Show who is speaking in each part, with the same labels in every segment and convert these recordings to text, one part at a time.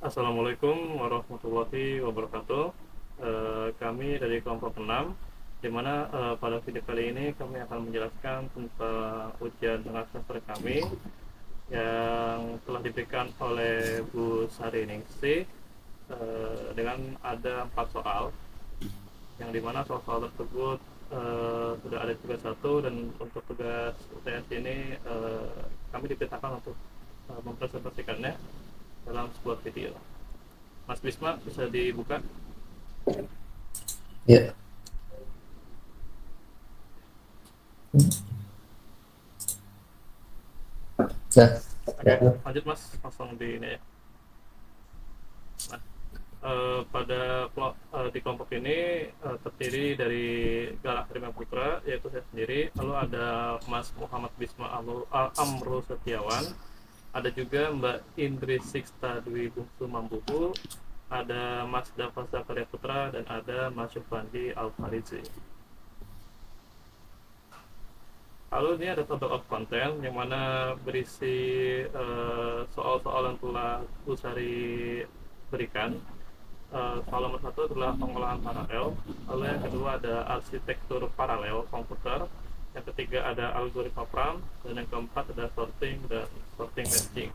Speaker 1: Assalamualaikum warahmatullahi wabarakatuh. Kami dari kelompok 6, di mana pada video kali ini kami akan menjelaskan tentang ujian tengah semester kami yang telah diberikan oleh Bu Sariningsih dengan ada 4 soal, yang dimana soal-soal tersebut sudah ada tugas 1, dan untuk tugas UTS ini kami diperintahkan untuk mempresentasikannya dalam sebuah video. Mas Bisma, bisa dibuka?
Speaker 2: Ya. Nah,
Speaker 1: Oke, lanjut Mas, langsung di ini ya. Nah, di kelompok ini terdiri dari Galak Prima Putra, yaitu saya sendiri, lalu ada Mas Muhammad Bisma Amrul Setiawan, ada juga Mbak Indri Sixta Dwi Bungsu Mambuku, ada Mas Dava Zakaria Putra, dan ada Mas Syufandi Al-Farizi. Lalu ini ada table of content yang mana berisi soal-soal yang telah Bu Sari berikan. Soal nomor 1 adalah pengolahan paralel, lalu yang kedua ada arsitektur paralel komputer, yang ketiga ada algoritma Pram, dan yang keempat ada sorting dan sorting matching.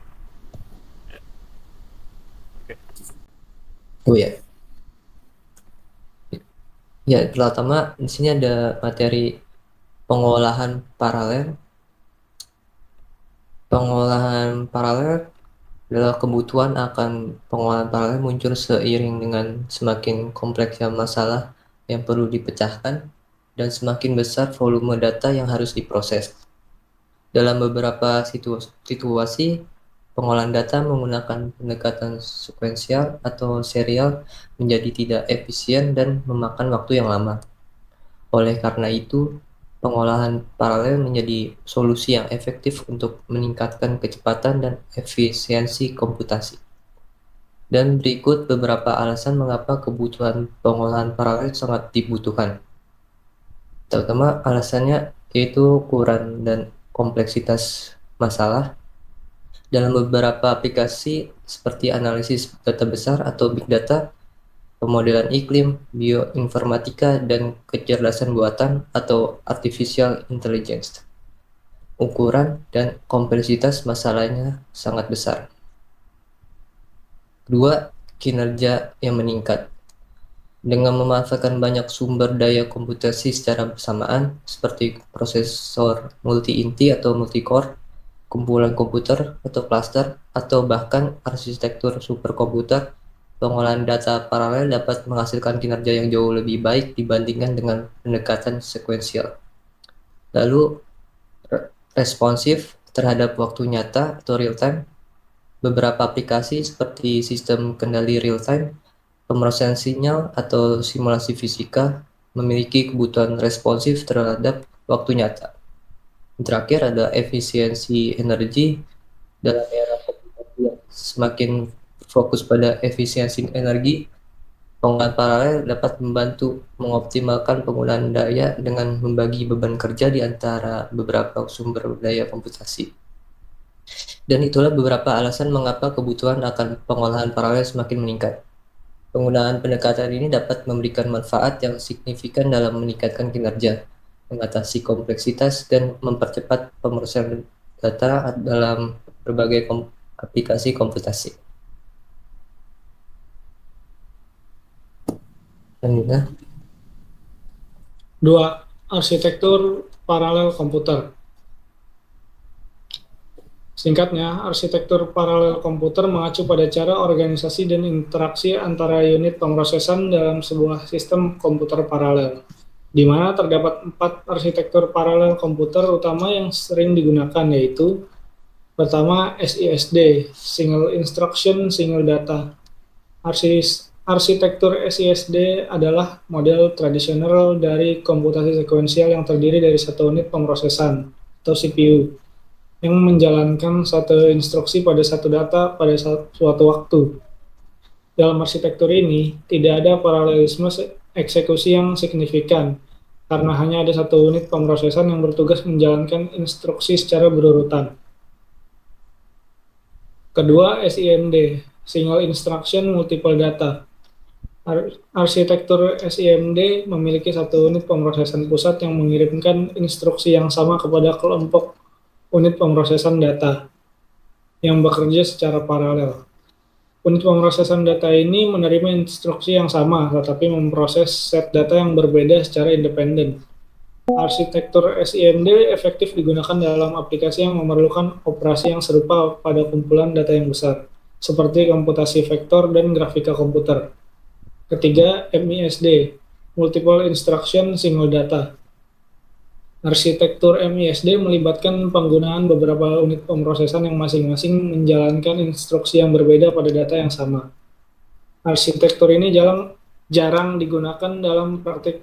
Speaker 1: Oke.
Speaker 2: oh ya. Ya, pertama di sini ada materi pengolahan paralel. Pengolahan paralel adalah kebutuhan akan pengolahan paralel muncul seiring dengan semakin kompleksnya masalah yang perlu dipecahkan dan semakin besar volume data yang harus diproses. Dalam beberapa situasi, pengolahan data menggunakan pendekatan sekuensial atau serial menjadi tidak efisien dan memakan waktu yang lama. Oleh karena itu, pengolahan paralel menjadi solusi yang efektif untuk meningkatkan kecepatan dan efisiensi komputasi. Dan berikut beberapa alasan mengapa kebutuhan pengolahan paralel sangat dibutuhkan. Terutama alasannya yaitu ukuran dan kompleksitas masalah. Dalam beberapa aplikasi seperti analisis data besar atau big data, pemodelan iklim, bioinformatika, dan kecerdasan buatan atau artificial intelligence, ukuran dan kompleksitas masalahnya sangat besar. Kedua, kinerja yang meningkat. Dengan memanfaatkan banyak sumber daya komputasi secara bersamaan, seperti prosesor multi-inti atau multi-core, kumpulan komputer atau cluster, atau bahkan arsitektur superkomputer, pengolahan data paralel dapat menghasilkan kinerja yang jauh lebih baik dibandingkan dengan pendekatan sekuensial. Lalu, responsif terhadap waktu nyata atau real time. Beberapa aplikasi seperti sistem kendali real time, pemrosesan sinyal, atau simulasi fisika memiliki kebutuhan responsif terhadap waktu nyata. Terakhir ada efisiensi energi. Dalam era komputasi yang semakin fokus pada efisiensi energi, pengolahan paralel dapat membantu mengoptimalkan penggunaan daya dengan membagi beban kerja di antara beberapa sumber daya komputasi. Dan itulah beberapa alasan mengapa kebutuhan akan pengolahan paralel semakin meningkat. Penggunaan pendekatan ini dapat memberikan manfaat yang signifikan dalam meningkatkan kinerja, mengatasi kompleksitas, dan mempercepat pemrosesan data dalam berbagai aplikasi komputasi. Selanjutnya,
Speaker 3: 2. Arsitektur paralel komputer. Singkatnya, arsitektur paralel komputer mengacu pada cara organisasi dan interaksi antara unit pemrosesan dalam sebuah sistem komputer paralel, di mana terdapat 4 arsitektur paralel komputer utama yang sering digunakan, yaitu pertama, SISD, Single Instruction Single Data. Arsitektur SISD adalah model tradisional dari komputasi sekuensial yang terdiri dari satu unit pemrosesan, atau CPU, yang menjalankan satu instruksi pada satu data pada suatu waktu. Dalam arsitektur ini, tidak ada paralelisme eksekusi yang signifikan, karena hanya ada satu unit pemrosesan yang bertugas menjalankan instruksi secara berurutan. Kedua, SIMD, single instruction multiple data. Arsitektur SIMD memiliki satu unit pemrosesan pusat yang mengirimkan instruksi yang sama kepada kelompok unit pemrosesan data yang bekerja secara paralel. Unit pemrosesan data ini menerima instruksi yang sama, tetapi memproses set data yang berbeda secara independen. Arsitektur SIMD efektif digunakan dalam aplikasi yang memerlukan operasi yang serupa pada kumpulan data yang besar, seperti komputasi vektor dan grafika komputer. Ketiga, MISD, Multiple Instruction Single Data. Arsitektur MISD melibatkan penggunaan beberapa unit pemrosesan yang masing-masing menjalankan instruksi yang berbeda pada data yang sama. Arsitektur ini jarang digunakan dalam praktik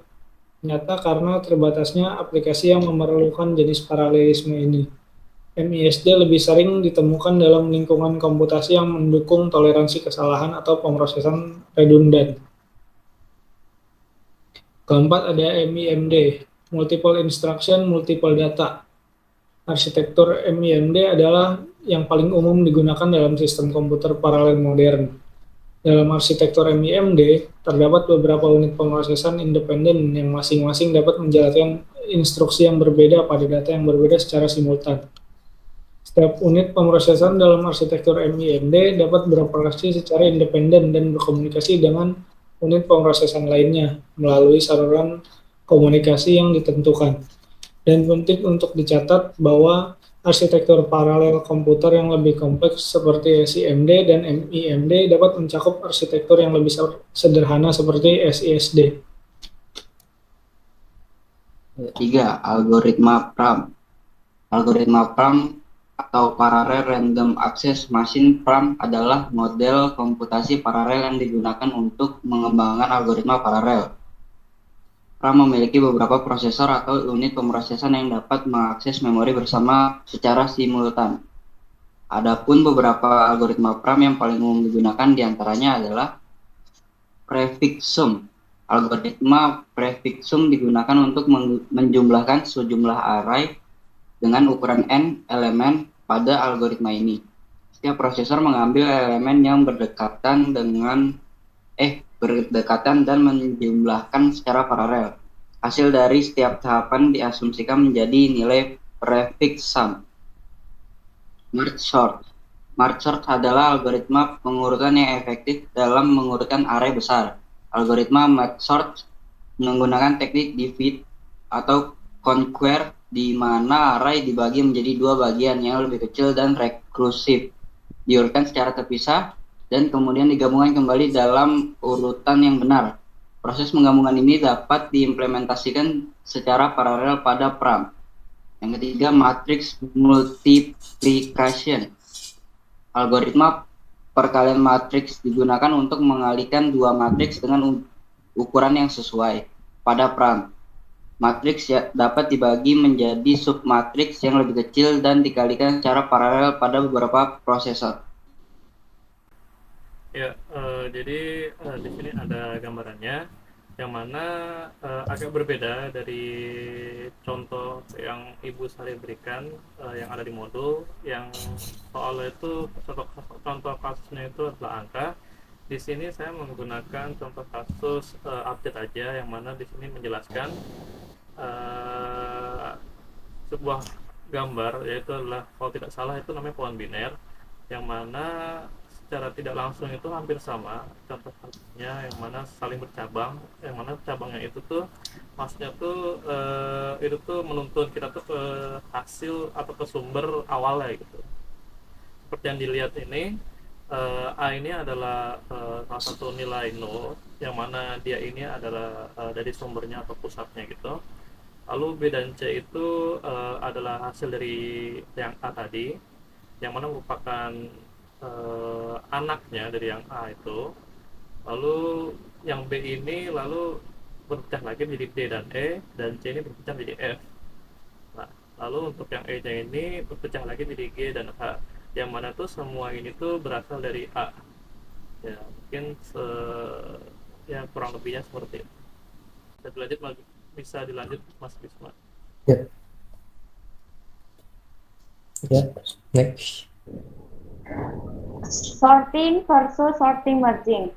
Speaker 3: nyata karena terbatasnya aplikasi yang memerlukan jenis paralelisme ini. MISD lebih sering ditemukan dalam lingkungan komputasi yang mendukung toleransi kesalahan atau pemrosesan redundan. Keempat, ada MIMD, Multiple Instruction Multiple Data. Arsitektur MIMD adalah yang paling umum digunakan dalam sistem komputer paralel modern. Dalam arsitektur MIMD, terdapat beberapa unit pemrosesan independen yang masing-masing dapat menjalankan instruksi yang berbeda pada data yang berbeda secara simultan. Setiap unit pemrosesan dalam arsitektur MIMD dapat beroperasi secara independen dan berkomunikasi dengan unit pemrosesan lainnya melalui saluran komunikasi yang ditentukan. Dan penting untuk dicatat bahwa arsitektur paralel komputer yang lebih kompleks seperti SIMD dan MIMD dapat mencakup arsitektur yang lebih sederhana seperti SISD.
Speaker 4: 3. Algoritma PRAM. Algoritma PRAM atau Parallel Random Access Machine PRAM adalah model komputasi paralel yang digunakan untuk mengembangkan algoritma paralel. PRAM memiliki beberapa prosesor atau unit pemrosesan yang dapat mengakses memori bersama secara simultan. Adapun beberapa algoritma PRAM yang paling umum digunakan diantaranya adalah prefix sum. Algoritma prefix sum digunakan untuk menjumlahkan sejumlah array dengan ukuran n elemen pada algoritma ini. Setiap prosesor mengambil elemen yang berdekatan dan menjumlahkan secara paralel. Hasil dari setiap tahapan diasumsikan menjadi nilai prefix sum. Merge sort. Merge sort adalah algoritma pengurutan yang efektif dalam mengurutkan array besar. Algoritma merge sort menggunakan teknik divide atau conquer di mana array dibagi menjadi dua bagian yang lebih kecil dan rekursif, diurutkan secara terpisah, dan kemudian digabungkan kembali dalam urutan yang benar. Proses penggabungan ini dapat diimplementasikan secara paralel pada PRAM. Yang ketiga, matrix multiplication. Algoritma perkalian matriks digunakan untuk mengalihkan dua matriks dengan ukuran yang sesuai pada PRAM. Matriks dapat dibagi menjadi submatriks yang lebih kecil dan dikalikan secara paralel pada beberapa prosesor.
Speaker 1: Ya, jadi di sini ada gambarannya, yang mana agak berbeda dari contoh yang Ibu Sari berikan yang ada di modul. Yang soalnya itu contoh kasusnya itu adalah angka. Di sini saya menggunakan contoh kasus update aja, yang mana di sini menjelaskan sebuah gambar, yaitu adalah, kalau tidak salah itu namanya pohon biner, yang mana secara tidak langsung itu hampir sama contoh kasusnya, yang mana saling bercabang, yang mana cabangnya itu tuh maksudnya tuh itu tuh menuntun kita tuh ke hasil atau ke sumber awalnya gitu. Seperti yang dilihat ini, A ini adalah salah satu nilai nol, yang mana dia ini adalah dari sumbernya atau pusatnya gitu. Lalu B dan C itu adalah hasil dari yang A tadi, yang mana merupakan anaknya dari yang A itu. Lalu yang B ini lalu berpecah lagi menjadi D dan E, dan C ini berpecah menjadi F. Nah, lalu untuk yang E nya ini berpecah lagi menjadi G dan H, yang mana tuh semua ini tuh berasal dari A. Ya, mungkin ya kurang lebihnya seperti itu. Bisa dilanjut Mas Bisma.
Speaker 2: Ya. Ya, next.
Speaker 5: Sorting versus sorting merging.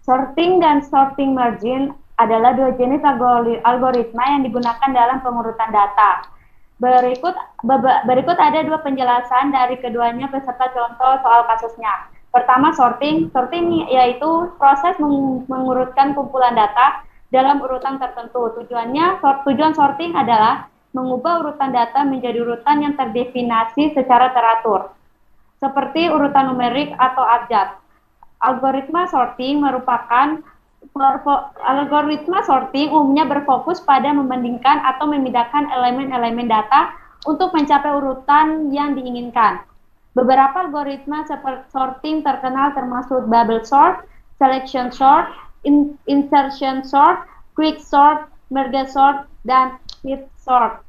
Speaker 5: Sorting dan sorting merging adalah dua jenis algoritma yang digunakan dalam pengurutan data. Berikut ada dua penjelasan dari keduanya beserta contoh soal kasusnya. Pertama, sorting. Sorting yaitu proses mengurutkan kumpulan data dalam urutan tertentu. Tujuan sorting adalah mengubah urutan data menjadi urutan yang terdefinisi secara teratur, seperti urutan numerik atau abjad. Algoritma sorting umumnya berfokus pada membandingkan atau memindahkan elemen-elemen data untuk mencapai urutan yang diinginkan. Beberapa algoritma seperti sorting terkenal termasuk bubble sort, selection sort, insertion sort, quick sort, merge sort, dan heap sort.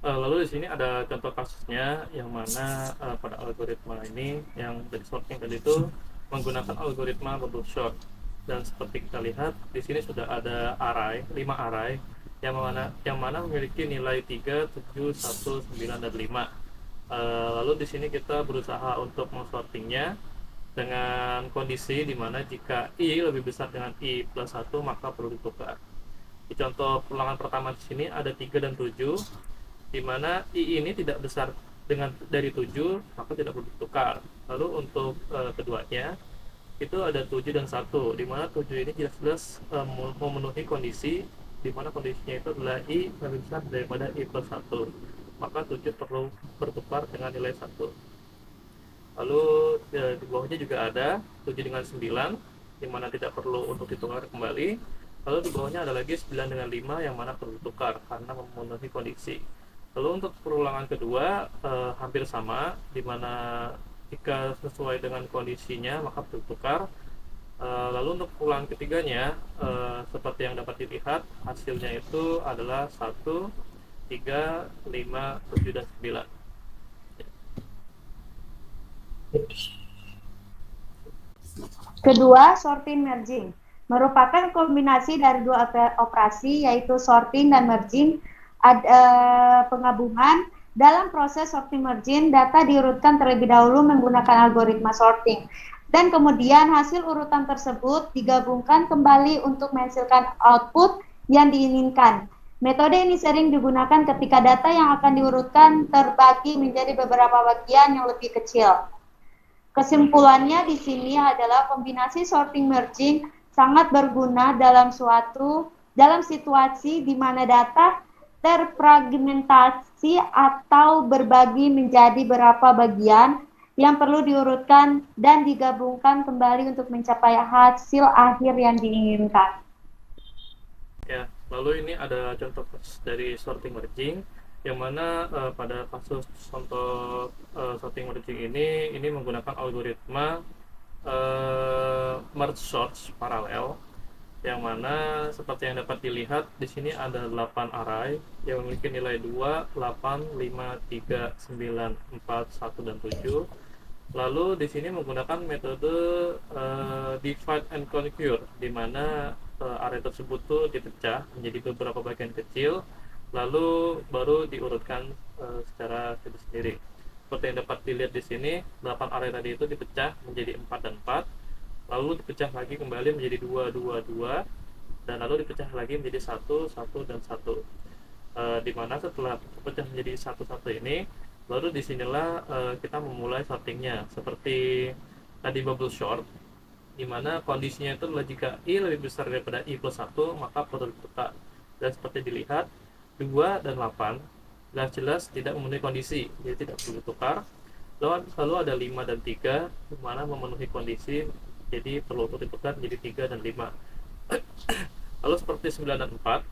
Speaker 1: Lalu di sini ada contoh kasusnya yang mana pada algoritma ini yang dari sorting tadi itu menggunakan algoritma bubble sort, dan seperti kita lihat di sini sudah ada 5 array yang mana memiliki nilai 3, 7, 1, 9, dan 5. Lalu di sini kita berusaha untuk mensortingnya dengan kondisi di mana jika i lebih besar dengan i plus 1 maka perlu ditukar. Di contoh ulangan pertama di sini ada 3 dan 7, di mana i ini tidak besar dari 7 maka tidak perlu ditukar. Lalu untuk keduanya itu ada 7 dan 1, di mana 7 ini jelas-jelas memenuhi kondisi di mana kondisinya itu adalah i lebih besar daripada i plus 1, maka 7 perlu bertukar dengan nilai 1. Lalu di bawahnya juga ada 7 dengan 9, di mana tidak perlu untuk ditukar kembali. Lalu di bawahnya ada lagi 9 dengan 5 yang mana perlu ditukar karena memenuhi kondisi. Lalu untuk perulangan kedua hampir sama, di mana jika sesuai dengan kondisinya maka perlu ditukar. Lalu untuk ulangan ketiganya seperti yang dapat dilihat hasilnya itu adalah 1, 3, 5, 7, dan 9.
Speaker 5: Kedua, sorting merging merupakan kombinasi dari dua operasi yaitu sorting dan merging. Penggabungan. Dalam proses sorting merging, data diurutkan terlebih dahulu menggunakan algoritma sorting, dan kemudian hasil urutan tersebut digabungkan kembali untuk menghasilkan output yang diinginkan. Metode ini sering digunakan ketika data yang akan diurutkan terbagi menjadi beberapa bagian yang lebih kecil. Kesimpulannya di sini adalah kombinasi sorting merging sangat berguna dalam situasi di mana data terfragmentasi atau berbagi menjadi beberapa bagian yang perlu diurutkan dan digabungkan kembali untuk mencapai hasil akhir yang diinginkan.
Speaker 1: Ya, lalu ini ada contoh dari sorting merging yang mana pada kasus contoh sorting merging ini menggunakan algoritma merge sort paralel, yang mana seperti yang dapat dilihat di sini ada 8 array yang memiliki nilai 2, 8, 5, 3, 9, 4, 1, dan 7. Lalu di sini menggunakan metode divide and conquer, di mana array tersebut tuh dipecah menjadi beberapa bagian kecil lalu baru diurutkan secara sendiri. Seperti yang dapat dilihat di sini, 8 array tadi itu dipecah menjadi 4 dan 4, lalu dipecah lagi kembali menjadi 2, 2, 2, dan lalu dipecah lagi menjadi 1, 1, dan 1. Dimana setelah pecah menjadi 1, 1 ini, baru disinilah kita memulai sortingnya seperti tadi bubble sort, dimana kondisinya itu adalah jika i lebih besar daripada i plus 1 maka perlu ditukar. Dan seperti dilihat 2 dan 8 jelas-jelas tidak memenuhi kondisi, jadi tidak perlu ditukar. Lalu ada 5 dan 3 dimana memenuhi kondisi, jadi perlu untuk ditukar menjadi 3 dan 5. Lalu seperti 9 dan 4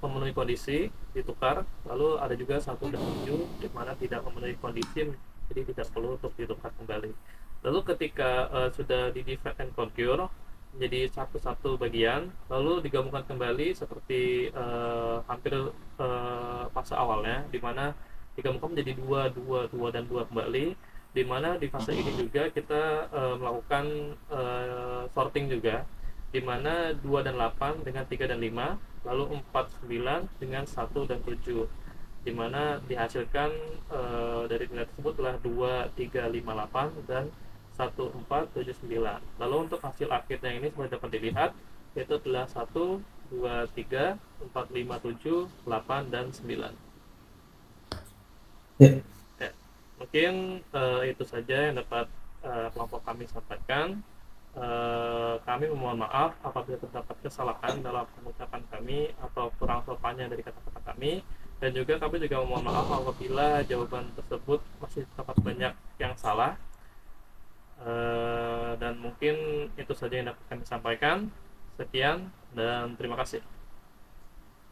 Speaker 1: memenuhi kondisi, ditukar. Lalu ada juga 1 dan 7 dimana tidak memenuhi kondisi, jadi tidak perlu untuk ditukar kembali. Lalu ketika sudah di divide and conquer menjadi satu-satu bagian, lalu digabungkan kembali seperti hampir fase awalnya, dimana digabungkan menjadi 2, 2, 2, dan 2 kembali, dimana di fase ini juga kita melakukan sorting juga, dimana 2 dan 8 dengan 3 dan 5, lalu 4, 9 dengan 1 dan 7. di mana dihasilkan dari nilai tersebut adalah 2358 dan 1479. Lalu untuk hasil akhirnya ini seperti dapat dilihat yaitu adalah 1, 2, 3, 4, 5, 7, 8, dan 9.
Speaker 2: Ya.
Speaker 1: Ya, mungkin itu saja yang dapat kelompok kami sampaikan. Kami memohon maaf apabila terdapat kesalahan dalam pengucapan kami atau kurang sopannya dari kata-kata kami, dan juga kami juga memohon maaf apabila jawaban tersebut masih terdapat banyak yang salah. Dan mungkin itu saja yang dapat kami sampaikan. Sekian dan terima kasih.